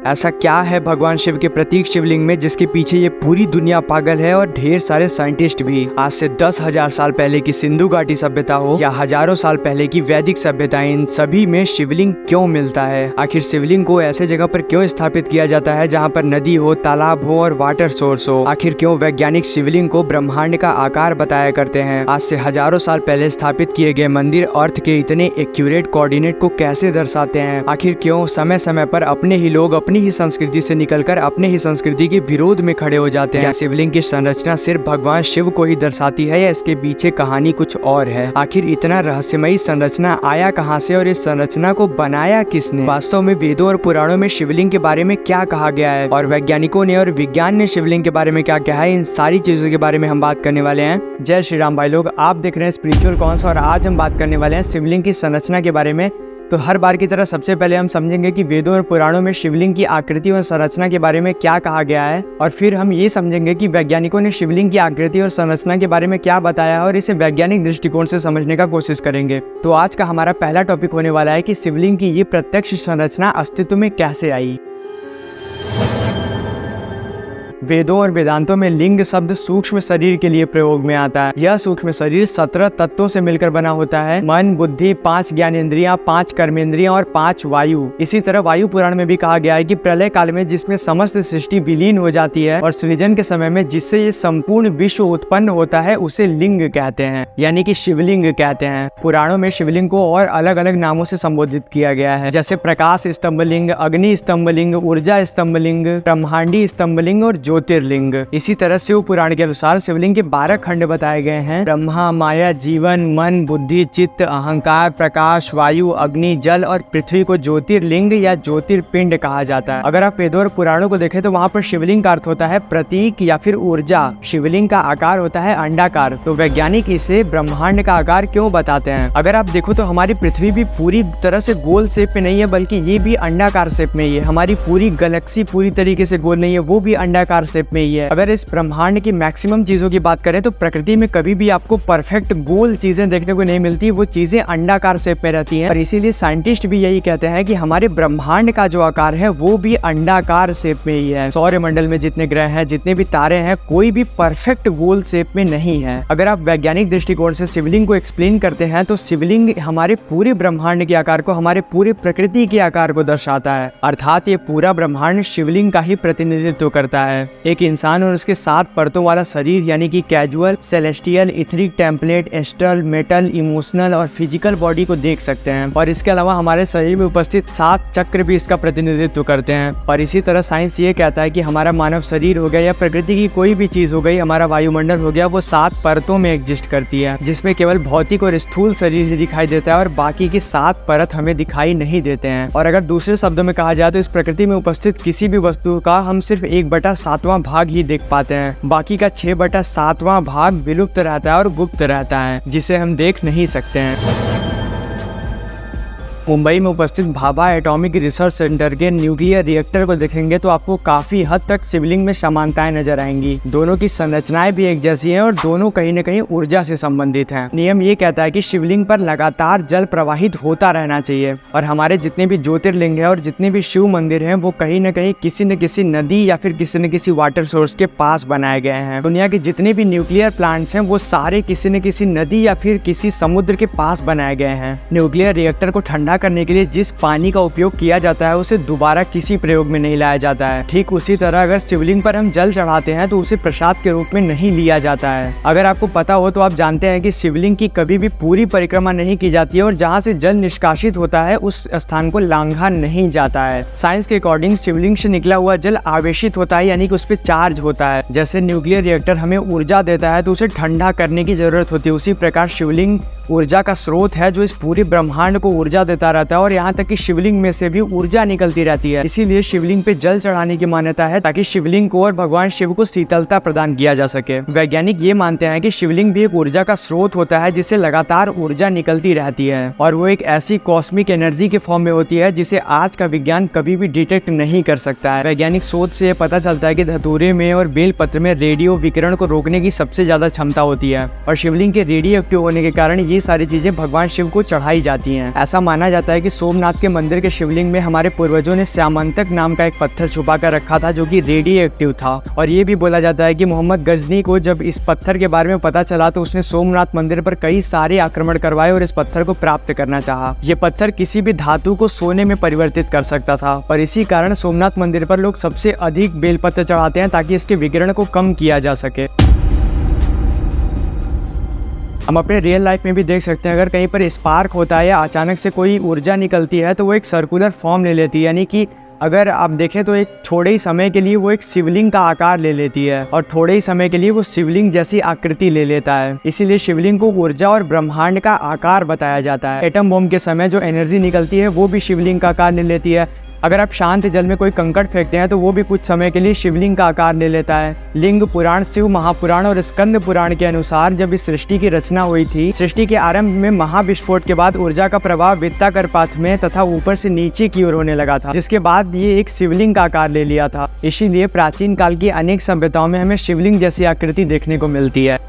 ऐसा क्या है भगवान शिव के प्रतीक शिवलिंग में जिसके पीछे ये पूरी दुनिया पागल है और ढेर सारे साइंटिस्ट भी। आज से 10,000 साल पहले की सिंधु घाटी सभ्यता हो या हजारों साल पहले की वैदिक सभ्यता, इन सभी में शिवलिंग क्यों मिलता है? आखिर शिवलिंग को ऐसे जगह पर क्यों स्थापित किया जाता है जहाँ पर नदी हो, तालाब हो और वाटर सोर्स हो? आखिर क्यों वैज्ञानिक शिवलिंग को ब्रह्मांड का आकार बताया करते हैं? आज से हजारों साल पहले स्थापित किए गए मंदिर अर्थ के इतने एक्यूरेट कोऑर्डिनेट को कैसे दर्शाते हैं? आखिर क्यों समय समय पर अपने ही लोग अपनी ही संस्कृति से निकलकर अपने ही संस्कृति के विरोध में खड़े हो जाते हैं? क्या शिवलिंग की संरचना सिर्फ भगवान शिव को ही दर्शाती है या इसके पीछे कहानी कुछ और है? आखिर इतना रहस्यमयी संरचना आया कहां से और इस संरचना को बनाया किसने? वास्तव में वेदों और पुराणों में शिवलिंग के बारे में क्या कहा गया है और वैज्ञानिकों ने और विज्ञान ने शिवलिंग के बारे में क्या कहा है, इन सारी चीजों के बारे में हम बात करने वाले हैं। जय श्री राम भाई लोग, आप देख रहे हैं स्पिरिचुअल कॉन्स और आज हम बात करने वाले हैं शिवलिंग की संरचना के बारे में। तो हर बार की तरह सबसे पहले हम समझेंगे कि वेदों और पुराणों में शिवलिंग की आकृति और संरचना के बारे में क्या कहा गया है, और फिर हम ये समझेंगे कि वैज्ञानिकों ने शिवलिंग की आकृति और संरचना के बारे में क्या बताया है और इसे वैज्ञानिक दृष्टिकोण से समझने का कोशिश करेंगे। तो आज का हमारा पहला टॉपिक होने वाला है कि शिवलिंग की ये प्रत्यक्ष संरचना अस्तित्व में कैसे आई। वेदों और वेदांतों में लिंग शब्द सूक्ष्म शरीर के लिए प्रयोग में आता है। यह सूक्ष्म शरीर 17 तत्वों से मिलकर बना होता है। मन, बुद्धि, 5 ज्ञानेंद्रियां, 5 कर्मेंद्रियां और 5 वायु। इसी तरह वायु पुराण में भी कहा गया है कि प्रलय काल में जिसमें समस्त सृष्टि विलीन हो जाती है और सृजन के समय में जिससे ये संपूर्ण विश्व उत्पन्न होता है उसे लिंग कहते हैं, यानी कि शिवलिंग कहते हैं। पुराणों में शिवलिंग को और अलग अलग नामों से संबोधित किया गया है, जैसे प्रकाश स्तंभलिंग, अग्नि स्तंभलिंग, ऊर्जा स्तंभलिंग, ब्रह्मांडी स्तंभलिंग और ज्योतिर्लिंग। इसी तरह शिव पुराण के अनुसार शिवलिंग के 12 खंड बताए गए हैं। ब्रह्मा, माया, जीवन, मन, बुद्धि, चित्त, अहंकार, प्रकाश, वायु, अग्नि, जल और पृथ्वी को ज्योतिर्लिंग या ज्योतिर्पिंड कहा जाता है। अगर आप वेदों और पुराणों को देखें तो वहाँ पर शिवलिंग का अर्थ होता है प्रतीक या फिर ऊर्जा। शिवलिंग का आकार होता है अंडाकार। तो वैज्ञानिक इसे ब्रह्मांड का आकार क्यों बताते हैं? अगर आप देखो तो हमारी पृथ्वी भी पूरी तरह से गोल शेप में नहीं है, बल्कि ये भी अंडाकार शेप में ही है। हमारी पूरी गैलेक्सी पूरी तरीके से गोल नहीं है, वो भी अंडाकार शेप में ही है। अगर इस ब्रह्मांड की मैक्सिमम चीजों की बात करें तो प्रकृति में कभी भी आपको परफेक्ट गोल चीजें देखने को नहीं मिलती, वो चीजें अंडाकार शेप में रहती हैं। और इसीलिए साइंटिस्ट भी यही कहते हैं कि हमारे ब्रह्मांड का जो आकार है वो भी अंडाकार शेप में ही है। सौरमंडल में जितने ग्रह हैं, जितने भी तारे हैं, कोई भी परफेक्ट गोल शेप में नहीं है। अगर आप वैज्ञानिक दृष्टिकोण से शिवलिंग को एक्सप्लेन करते हैं तो शिवलिंग हमारे पूरे ब्रह्मांड के आकार को, हमारे पूरे प्रकृति के आकार को दर्शाता है। अर्थात ये पूरा ब्रह्मांड शिवलिंग का ही प्रतिनिधित्व करता है। एक इंसान और उसके 7 परतों वाला शरीर, यानी कि casual, celestial, etheric, template, astral, metal, emotional और फिजिकल बॉडी को देख सकते हैं। और इसके अलावा हमारे शरीर में उपस्थित 7 चक्र भी इसका प्रतिनिधित्व करते हैं। और इसी तरह साइंस ये कहता है कि हमारा मानव शरीर हो गया या प्रकृति की कोई भी चीज हो गई, हमारा वायुमंडल हो गया, वो 7 परतों में एग्जिस्ट करती है, जिसमें केवल भौतिक और स्थूल शरीर ही दिखाई देता है और बाकी की 7 परत हमें दिखाई नहीं देते हैं। और अगर दूसरे शब्दों में कहा जाए तो इस प्रकृति में उपस्थित किसी भी वस्तु का हम सिर्फ 1/7वां भाग ही देख पाते हैं। बाकी का 6/7वां भाग विलुप्त रहता है और गुप्त रहता है, जिसे हम देख नहीं सकते हैं। मुंबई में उपस्थित भाभा एटॉमिक रिसर्च सेंटर के न्यूक्लियर रिएक्टर को देखेंगे तो आपको काफी हद तक शिवलिंग में समानताएं नजर आएंगी। दोनों की संरचनाएं भी एक जैसी हैं और दोनों कहीं न कहीं ऊर्जा से संबंधित हैं। नियम ये कहता है कि शिवलिंग पर लगातार जल प्रवाहित होता रहना चाहिए और हमारे जितने भी ज्योतिर्लिंग है और जितने भी शिव मंदिर हैं वो कहीं न कहीं किसी न किसी नदी या फिर किसी न किसी वाटर सोर्स के पास बनाए गए हैं। दुनिया के जितने भी न्यूक्लियर प्लांट्स हैं वो सारे किसी न किसी नदी या फिर किसी समुद्र के पास बनाए गए हैं। न्यूक्लियर रिएक्टर को ठंडा करने के लिए जिस पानी का उपयोग किया जाता है उसे दोबारा किसी प्रयोग में नहीं लाया जाता है। ठीक उसी तरह अगर शिवलिंग पर हम जल चढ़ाते हैं तो उसे प्रसाद के रूप में नहीं लिया जाता है। अगर आपको पता हो तो आप जानते हैं कि शिवलिंग की कभी भी पूरी परिक्रमा नहीं की जाती है और जहाँ से जल निष्कासित होता है उस स्थान को लांघा नहीं जाता है। साइंस के अकॉर्डिंग शिवलिंग से निकला हुआ जल आवेशित होता है, यानी कि उस पर चार्ज होता है। जैसे न्यूक्लियर रिएक्टर हमें ऊर्जा देता है तो उसे ठंडा करने की जरूरत होती है, उसी प्रकार शिवलिंग ऊर्जा का स्रोत है जो इस पूरे ब्रह्मांड को ऊर्जा देता रहता है और यहाँ तक कि शिवलिंग में से भी ऊर्जा निकलती रहती है। इसीलिए शिवलिंग पे जल चढ़ाने की मान्यता है ताकि शिवलिंग को और भगवान शिव को शीतलता प्रदान किया जा सके। वैज्ञानिक ये मानते हैं कि शिवलिंग भी एक ऊर्जा का स्रोत होता है जिससे लगातार ऊर्जा निकलती रहती है और वो एक ऐसी कॉस्मिक एनर्जी के फॉर्म में होती है जिसे आज का विज्ञान कभी भी डिटेक्ट नहीं कर सकता है। वैज्ञानिक सोच से पता चलता है कि धतूरे में और बेलपत्र में रेडियो विकिरण को रोकने की सबसे ज्यादा क्षमता होती है और शिवलिंग के रेडियो एक्टिव होने के कारण ये सारी चीजें भगवान शिव को चढ़ाई जाती हैं। ऐसा माना जाता है कि सोमनाथ के मंदिर के शिवलिंग में हमारे पूर्वजों ने स्यामंतक नाम का एक पत्थर छुपा कर रखा था जो कि रेडियो एक्टिव था। और ये भी बोला जाता है कि मोहम्मद गजनी को जब इस पत्थर के बारे में पता चला तो उसने सोमनाथ मंदिर पर कई सारे आक्रमण करवाए और इस पत्थर को प्राप्त करना चाहा। ये पत्थर किसी भी धातु को सोने में परिवर्तित कर सकता था और इसी कारण सोमनाथ मंदिर पर लोग सबसे अधिक बेलपत्र चढ़ाते हैं ताकि इसके विकिरण को कम किया जा सके। हम अपने रियल लाइफ में भी देख सकते हैं, अगर कहीं पर स्पार्क होता है या अचानक से कोई ऊर्जा निकलती है तो वो एक सर्कुलर फॉर्म ले लेती है, यानी कि अगर आप देखें तो एक थोड़े ही समय के लिए वो एक शिवलिंग का आकार ले लेती है और थोड़े ही समय के लिए वो शिवलिंग जैसी आकृति ले लेता है। इसीलिए शिवलिंग को ऊर्जा और ब्रह्मांड का आकार बताया जाता है। एटम बम के समय जो एनर्जी निकलती है वो भी शिवलिंग का आकार ले लेती है। अगर आप शांत जल में कोई कंकड़ फेंकते हैं तो वो भी कुछ समय के लिए शिवलिंग का आकार ले लेता है। लिंग पुराण, शिव महापुराण और स्कंद पुराण के अनुसार जब इस सृष्टि की रचना हुई थी, सृष्टि के आरंभ में महाविस्फोट के बाद ऊर्जा का प्रवाह वृत्ताकार पथ में तथा ऊपर से नीचे की ओर होने लगा था, जिसके बाद ये एक शिवलिंग का आकार ले लिया था। इसीलिए प्राचीन काल की अनेक सभ्यताओं में हमें शिवलिंग जैसी आकृति देखने को मिलती है।